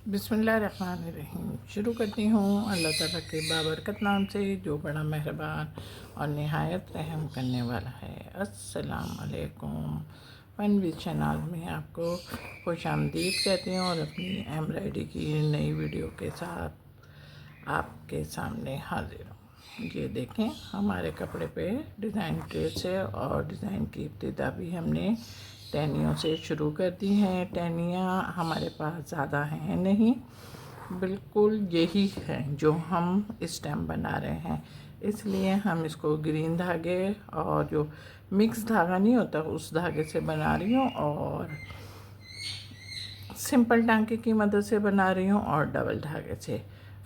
बिस्मिल्लाहिर्रहमानिर्रहीम। शुरू करती हूँ अल्लाह ताला के बाबरकत नाम से जो बड़ा मेहरबान और नहायत रहम करने वाला है। अस्सलाम वालेकुम। फन विद शनाज में आपको खुश आमदीद कहती हूँ और अपनी एम्ब्रॉयडरी की नई वीडियो के साथ आपके सामने हाजिर हूँ। ये देखें, हमारे कपड़े पे डिज़ाइन ट्रेस है और डिज़ाइन की इब्तिदा भी हमने टहनियों से शुरू कर दी हैं। टहनियाँ हमारे पास ज़्यादा हैं नहीं, बिल्कुल यही है जो हम इस टाइम बना रहे हैं। इसलिए हम इसको ग्रीन धागे और जो मिक्स धागा नहीं होता उस धागे से बना रही हूँ और सिंपल टांके की मदद से बना रही हूँ और डबल धागे से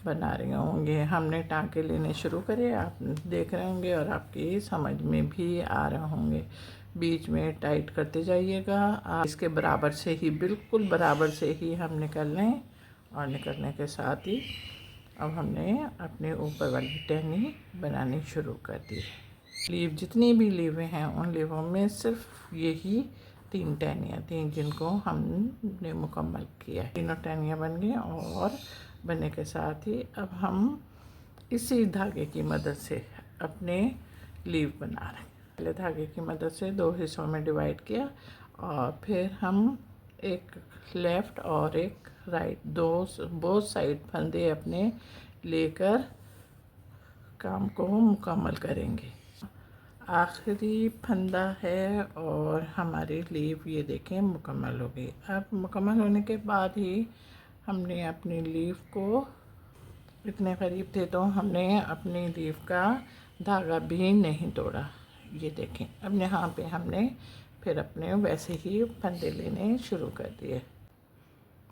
बना रही हूँ। ये हमने टांके लेने शुरू करे, आप देख रहे होंगे और आपकी समझ में भी आ रहे होंगे। बीच में टाइट करते जाइएगा। आप इसके बराबर से ही, बिल्कुल बराबर से ही हम निकल लें और निकलने के साथ ही अब हमने अपने ऊपर वाली टहनी बनानी शुरू कर दी है। लीव जितनी भी लीवें हैं उन लीवों में सिर्फ यही 3 टहनियाँ थी जिनको हमने मुकम्मल किया है। तीनों टहनियाँ बन गई और बनने के साथ ही अब हम इसी धागे की मदद से अपने लीव बना रहे हैं। पहले धागे की मदद से 2 हिस्सों में डिवाइड किया और फिर हम एक लेफ़्ट और एक राइट बोथ साइड फंदे अपने लेकर काम को मुकम्मल करेंगे। आखिरी फंदा है और हमारी लीव ये देखें मुकम्मल हो गई। अब मुकम्मल होने के बाद ही हमने अपनी लीव को, इतने करीब थे तो हमने अपनी लीव का धागा भी नहीं तोड़ा। ये देखें, अब यहाँ पे हमने फिर अपने वैसे ही फंदे लेने शुरू कर दिए।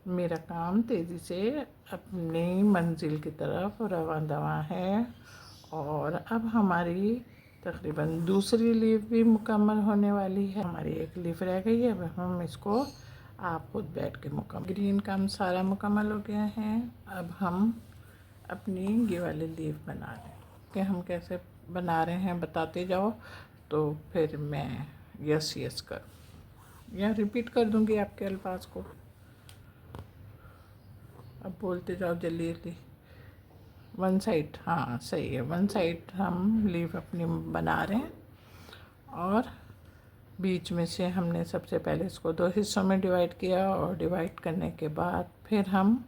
मेरा काम तेज़ी से अपनी मंजिल की तरफ रवां दवां है और अब हमारी तकरीबन दूसरी लीव भी मुकम्मल होने वाली है। हमारी एक लीव रह गई है, अब हम इसको आप खुद बैठ के मुकम्मल। ग्रीन काम सारा मुकम्मल हो गया है। अब हम अपनी ये वाली लीव बना रहे हैं कि हम कैसे बना रहे हैं बताते जाओ तो फिर मैं यस यस करूँ या रिपीट कर दूँगी आपके अल्फाज को। अब बोलते जाओ जल्दी जल्दी। वन साइड, हाँ सही है, वन साइड हम लीव अपनी बना रहे हैं और बीच में से हमने सबसे पहले इसको 2 हिस्सों में डिवाइड किया और डिवाइड करने के बाद फिर हम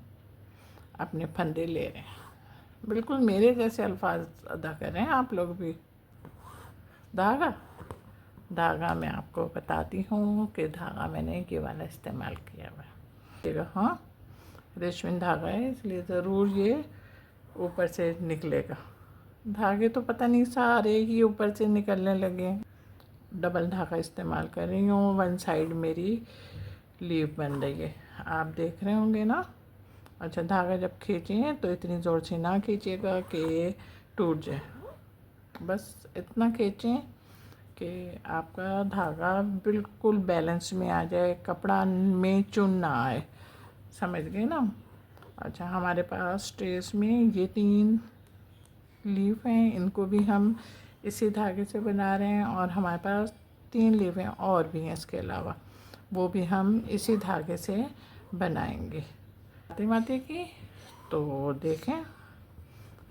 अपने फंदे ले रहे हैं। बिल्कुल मेरे जैसे अल्फाज अदा कर रहे हैं आप लोग भी। धागा मैं आपको बताती हूँ कि धागा मैंने ये वाला इस्तेमाल किया हुआ है। हाँ, रेशमी धागा है इसलिए ज़रूर ये ऊपर से निकलेगा। धागे तो पता नहीं सारे ही ऊपर से निकलने लगे। डबल धागा इस्तेमाल कर रही हूँ। वन साइड मेरी लीव बन रही है, आप देख रहे होंगे ना। अच्छा, धागा जब खींचें तो इतनी ज़ोर से ना खींचिएगा कि ये टूट जाए। बस इतना खींचें कि आपका धागा बिल्कुल बैलेंस में आ जाए, कपड़ा में चुन ना आए। समझ गए ना। अच्छा, हमारे पास ट्रेस में ये 3 लीव हैं, इनको भी हम इसी धागे से बना रहे हैं और हमारे पास 3 लीवें और भी हैं इसके अलावा, वो भी हम इसी धागे से बनाएंगे। माते की तो देखें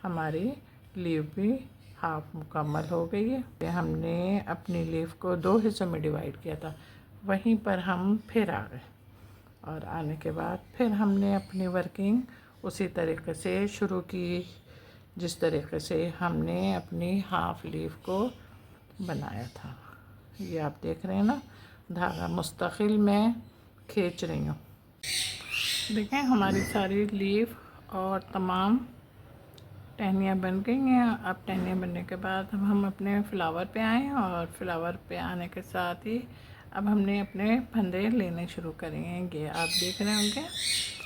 हमारी लीव भी हाफ मुकम्मल हो गई है। हमने अपनी लीव को 2 हिस्सों में डिवाइड किया था, वहीं पर हम फिर आ गए और आने के बाद फिर हमने अपनी वर्किंग उसी तरीके से शुरू की जिस तरीके से हमने अपनी हाफ लीव को बनाया था। ये आप देख रहे हैं ना, धागा मुस्तकिल मैं खींच रही हूँ। देखें हमारी सारी लीव और तमाम टहनियाँ बन गई हैं। अब टहनियाँ बनने के बाद अब हम अपने फ्लावर पे आए और फ्लावर पे आने के साथ ही अब हमने अपने फंदे लेने शुरू करेंगे। आप देख रहे होंगे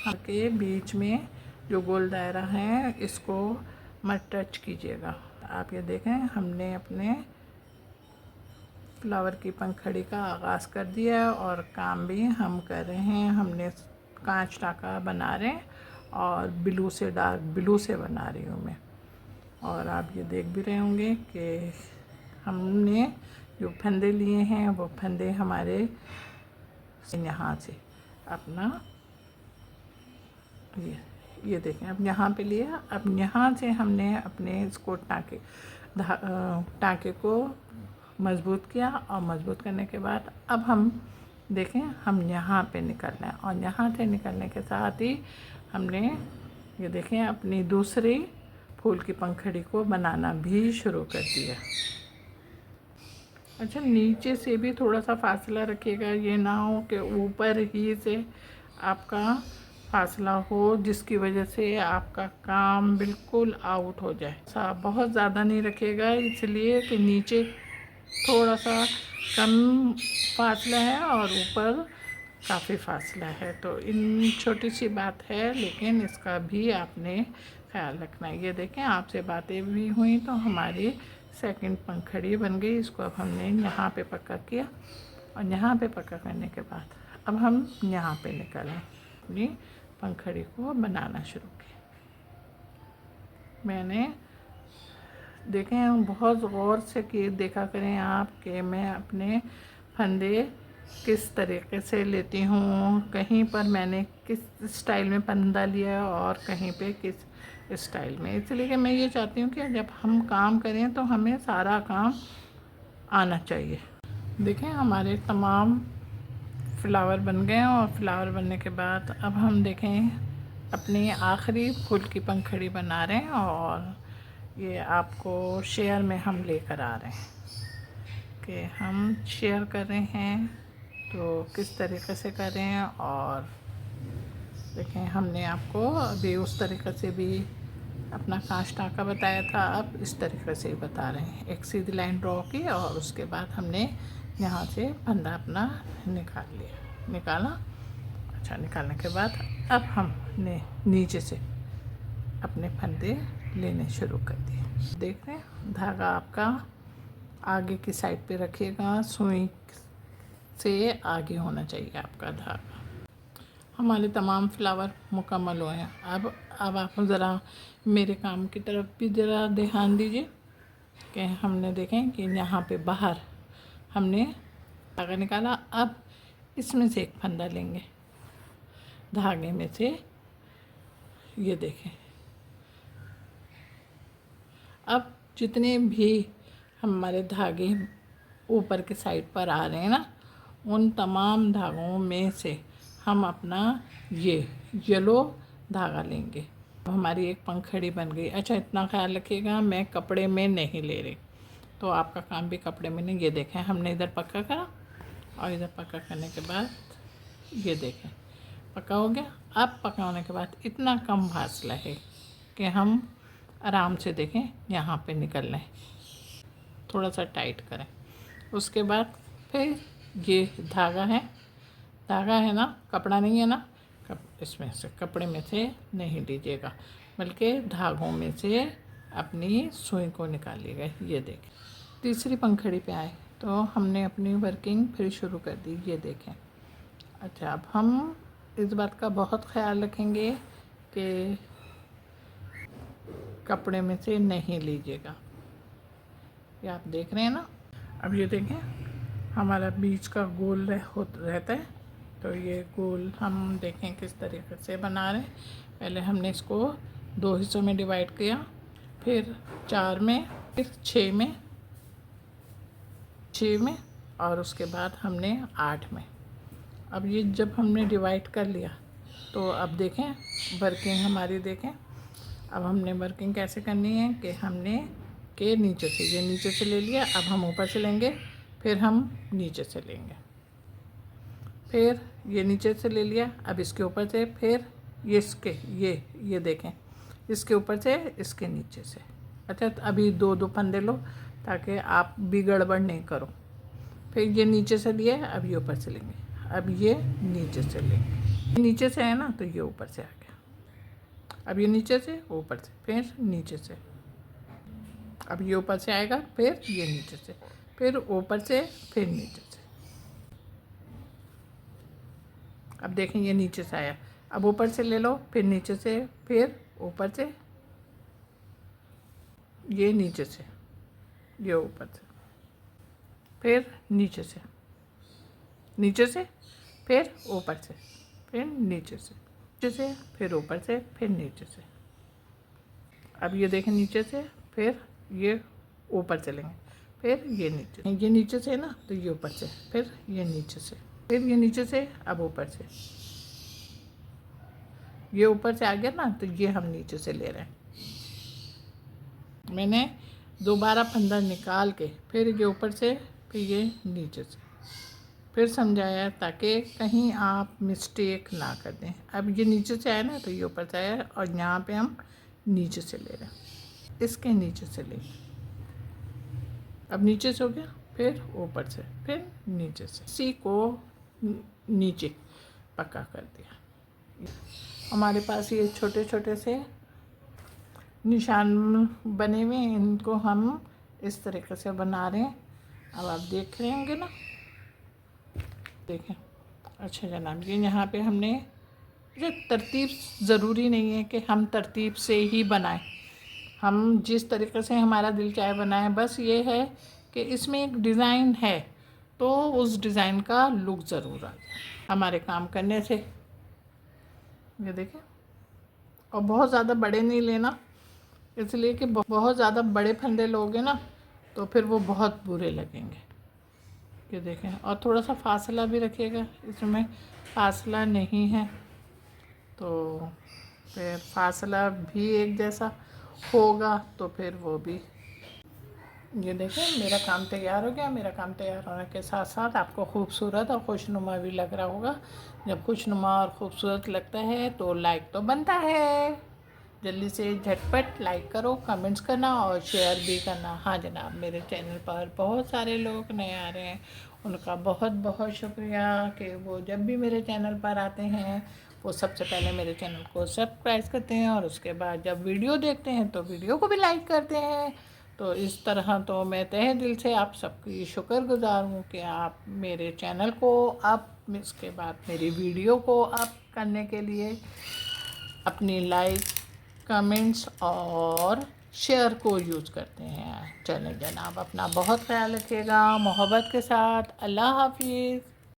आपके बीच में जो गोल दायरा है इसको मत टच कीजिएगा। आप ये देखें हमने अपने फ्लावर की पंखड़ी का आगाज़ कर दिया और काम भी हम कर रहे हैं। हमने कांच टाका बना रहे हैं और ब्लू से डार्क ब्लू से बना रही हूँ मैं। और आप ये देख भी रहे होंगे कि हमने जो फंदे लिए हैं वो फंदे हमारे यहाँ से अपना ये देखें, अब यहाँ पे लिया। अब यहाँ से हमने अपने इसको टाँके को मज़बूत किया, और मज़बूत करने के बाद अब हम देखें हम यहाँ पे निकलना है, और यहाँ से निकलने के साथ ही हमने ये देखें अपनी दूसरी फूल की पंखड़ी को बनाना भी शुरू कर दिया। अच्छा, नीचे से भी थोड़ा सा फासला रखिएगा, ये ना हो कि ऊपर ही से आपका फासला हो जिसकी वजह से आपका काम बिल्कुल आउट हो जाए। बहुत ज़्यादा नहीं रखिएगा, इसलिए कि नीचे थोड़ा सा कम फासला है और ऊपर काफ़ी फासला है। तो इन छोटी सी बात है, लेकिन इसका भी आपने ख्याल रखना है। ये देखें, आपसे बातें भी हुई तो हमारी सेकंड पंखड़ी बन गई। इसको अब हमने यहाँ पे पक्का किया, और यहाँ पे पक्का करने के बाद अब हम यहाँ पे निकलें, अपनी पंखड़ी को बनाना शुरू किया। मैंने देखें, बहुत गौर से कि देखा करें आप कि मैं अपने फंदे किस तरीके से लेती हूँ, कहीं पर मैंने किस स्टाइल में फंदा लिया और कहीं पे किस स्टाइल में। इसलिए कि मैं ये चाहती हूँ कि जब हम काम करें तो हमें सारा काम आना चाहिए। देखें, हमारे तमाम फ्लावर बन गए हैं, और फ्लावर बनने के बाद अब हम देखें अपनी आखिरी फूल की पंखड़ी बना रहे हैं, और ये आपको शेयर में हम लेकर आ रहे हैं कि हम शेयर कर रहे हैं तो किस तरीके से कर रहे हैं। और देखें, हमने आपको अभी उस तरीके से भी अपना कांच टाँका बताया था, अब इस तरीके से ही बता रहे हैं। एक सीधी लाइन ड्रॉ की, और उसके बाद हमने यहाँ से फंदा अपना निकाला। अच्छा, निकालने के बाद अब हमने नीचे से अपने फंदे लेने शुरू कर दिए। देख रहे हैं, धागा आपका आगे की साइड पे रखिएगा, सुई से आगे होना चाहिए आपका धागा। हमारे तमाम फ्लावर मुकम्मल हुए हैं। अब आप ज़रा मेरे काम की तरफ भी ज़रा ध्यान दीजिए कि हमने देखें कि यहाँ पे बाहर हमने धागा निकाला। अब इसमें से एक फंदा लेंगे धागे में से, ये देखें। अब जितने भी हमारे धागे ऊपर के साइड पर आ रहे हैं ना, उन तमाम धागों में से हम अपना ये येलो धागा लेंगे। अब हमारी एक पंखड़ी बन गई। अच्छा, इतना ख्याल रखिएगा, मैं कपड़े में नहीं ले रही, तो आपका काम भी कपड़े में नहीं। ये देखें, हमने इधर पक्का करा, और इधर पक्का करने के बाद ये देखें पक्का हो गया। अब पक्का होने के बाद इतना कम फासला है कि हम आराम से देखें यहाँ पे निकल लें, थोड़ा सा टाइट करें। उसके बाद फिर ये धागा है ना, कपड़ा नहीं है ना, इसमें से कपड़े में से नहीं लीजिएगा, बल्कि धागों में से अपनी सुई को निकालिएगा। ये देखें, तीसरी पंखड़ी पे आए तो हमने अपनी वर्किंग फिर शुरू कर दी। ये देखें। अच्छा, अब हम इस बात का बहुत ख्याल रखेंगे कि कपड़े में से नहीं लीजिएगा। ये आप देख रहे हैं ना। अब ये देखें, हमारा बीच का गोल रहता है, तो ये गोल हम देखें किस तरीके से बना रहे हैं। पहले हमने इसको 2 हिस्सों में डिवाइड किया, फिर 4 में, फिर 6 में, और उसके बाद हमने 8 में। अब ये जब हमने डिवाइड कर लिया तो अब देखें वर्किंग हमारी देखें। अब हमने वर्किंग कैसे करनी है कि हमने के नीचे से, ये नीचे से ले लिया, अब हम ऊपर से लेंगे, फिर हम नीचे से लेंगे, फिर ये नीचे से ले लिया, अब इसके ऊपर से, फिर ये इसके ये देखें, इसके ऊपर से, इसके नीचे से। अच्छा, तो अभी 2 फंदे लो ताकि आप भी गड़बड़ नहीं करो। फिर ये नीचे से लिए, अब ये ऊपर से लेंगे, अब ये नीचे से लेंगे। नीचे से है ना, तो ये ऊपर से आ गया। अब ये नीचे से, ऊपर से, फिर नीचे से, अब ये ऊपर से आएगा, फिर ये नीचे से, फिर ऊपर से, फिर नीचे से। अब देखें, ये नीचे से आया, अब ऊपर से ले लो, फिर नीचे से, फिर ऊपर से, ये नीचे से, ये ऊपर से, फिर नीचे से, फिर ऊपर से, फिर नीचे से। नीचे से, फिर ऊपर से, फिर नीचे से। अब ये देखें नीचे से, फिर ये ऊपर चलेंगे, फिर ये नीचे से है ना, तो ये ऊपर से, फिर ये नीचे से, फिर ये नीचे से, अब ऊपर से, ये ऊपर से आ गया ना, तो ये हम नीचे से ले रहे हैं। मैंने दोबारा फंदा निकाल के फिर ये ऊपर से, फिर ये नीचे से, फिर समझाया ताकि कहीं आप मिस्टेक ना कर दें। अब ये नीचे से आया ना, तो ये ऊपर से आया और यहाँ पे हम नीचे से ले रहे हैं, इसके नीचे से ले। अब नीचे से हो गया, फिर ऊपर से, फिर नीचे से, इसी को नीचे पक्का कर दिया। हमारे पास ये छोटे छोटे से निशान बने हुए हैं, इनको हम इस तरीके से बना रहे हैं। अब आप देख रहे होंगे ना, देखें। अच्छा जनाब, ये यहाँ पे हमने, ये तरतीब ज़रूरी नहीं है कि हम तरतीब से ही बनाएं, हम जिस तरीके से हमारा दिल चाहे बनाएं। बस ये है कि इसमें एक डिज़ाइन है, तो उस डिज़ाइन का लुक ज़रूर आ जाए हमारे काम करने से। ये देखें, और बहुत ज़्यादा बड़े नहीं लेना, इसलिए कि बहुत ज़्यादा बड़े फंदे लोगे ना तो फिर वो बहुत बुरे लगेंगे। ये देखें, और थोड़ा सा फासला भी रखिएगा, इसमें फासला नहीं है तो फिर फासला भी एक जैसा होगा, तो फिर वो भी। ये देखें, मेरा काम तैयार हो गया। मेरा काम तैयार होने के साथ साथ आपको खूबसूरत और खुशनुमा भी लग रहा होगा। जब खुशनुमा और ख़ूबसूरत लगता है तो लाइक तो बनता है। जल्दी से झटपट लाइक करो, कमेंट्स करना और शेयर भी करना। हाँ जनाब, मेरे चैनल पर बहुत सारे लोग नए आ रहे हैं, उनका बहुत बहुत शुक्रिया कि वो जब भी मेरे चैनल पर आते हैं वो सबसे पहले मेरे चैनल को सब्सक्राइब करते हैं और उसके बाद जब वीडियो देखते हैं तो वीडियो को भी लाइक करते हैं। तो इस तरह तो मैं तहे दिल से आप सबकी शुक्रगुजार हूँ कि आप मेरे चैनल को अप, इसके बाद मेरी वीडियो को अप करने के लिए अपनी लाइक, कमेंट्स और शेयर को यूज़ करते हैं। चलें जनाब, अपना बहुत ख्याल रखिएगा, मोहब्बत के साथ। अल्लाह हाफिज़।